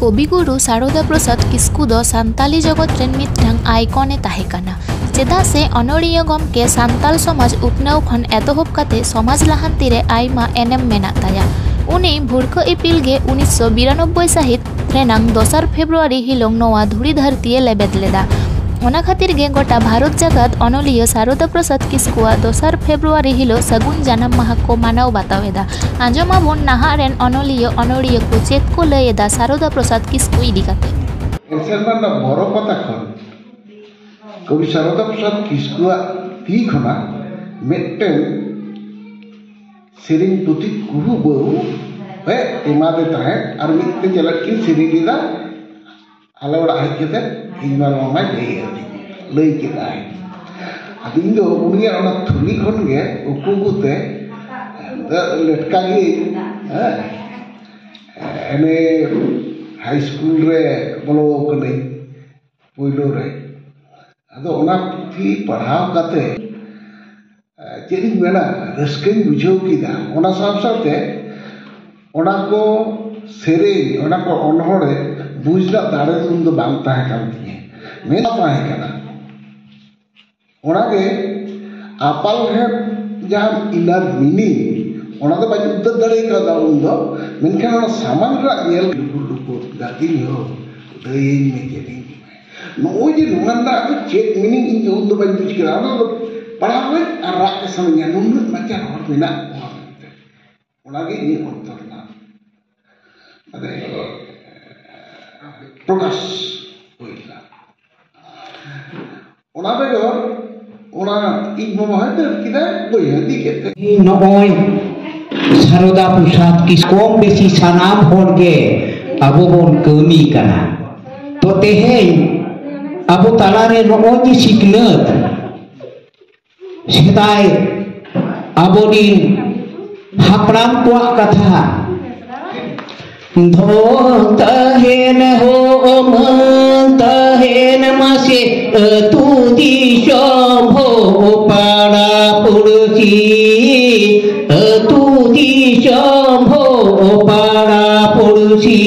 कविगुरु सारदा प्रसाद किस्कु दो सान्ताली जगत रेन मिदटांग आइकने ताहेकाना। चेदा से अनोड़िया गमके सान्ताल समाज उपनाव खन एतहब काते समाज लाहान्ति रे आइमा एनेम मेना ताया। उनी भुरखो इपिल गे 1992 साहित रेनांग 2 फेब्रुआरी हिलोंग नोआ धुड़ी धरतीए लेबेद लेदा। ओना खातिर गे गोटा भारत जगत अनोलिया सारदा प्रसाद किस्कुआ 2 फेब्रुआरी हिलो सगुन जानाम माहा को मानाव बातावेदा। आंजमाबोन नाहा रेन अनोलिया अनोड़िया को चेत को लयेदा सारदा प्रसाद किस्कु इदी काते। एनसेलमाना बरो कथा खन कवि सारदा प्रसाद किस्कुआ ती खना मेटेन सेरिंग पुति कुहु बहु पे एमादे ताहे आर मिते जलक की सेरिंग दा आले ओड़ा हेज केते इनमा मामा लई केदा है अदिन दो उनिया ओना थुली खन गे उकुगुते लेटका गे एने हाई स्कूल रे बोलो कने पोइलो रे अदो ओना थी पढ़ाव काते चेरिंग मेना रस्कन बुझाव किदा ओना साथ-साथे ओना को सेरेंग ओना को अनहड़े बुझला दाड़े उन दो बांग ताहे कान तिए मेना ताहे काना ओना गे आपाल है जहां इनर मीनिंग ओना दो बाई उद्दर दाड़े का उन दो मेनखान ओना सामान रा गेल दुको गाती हो दयेन में चेरिंग नोई जे नुंगंदा तो चेक मीनिंग इन उन दो बाई बुझ केला ओना दो पढ़ावे और राग के समय नुन मचा और बिना ओना गे ये अंतरना अरे प्रकाश होइला ओना बेगोर ओना इन मोहते किदा बयदी केते नोय सारदा प्रसाद किस्कोम बेसी सानाम हर गे आबो बोन कमी काना तो तेहेन आबो तालारे नोय सिकनत सेदाय आबोदिन हापराम को कथा धो तहेन हो मन तहेन मासे तू दिशो भो पाड़ा पुरसी तू दिशो भो पाड़ा पुरसी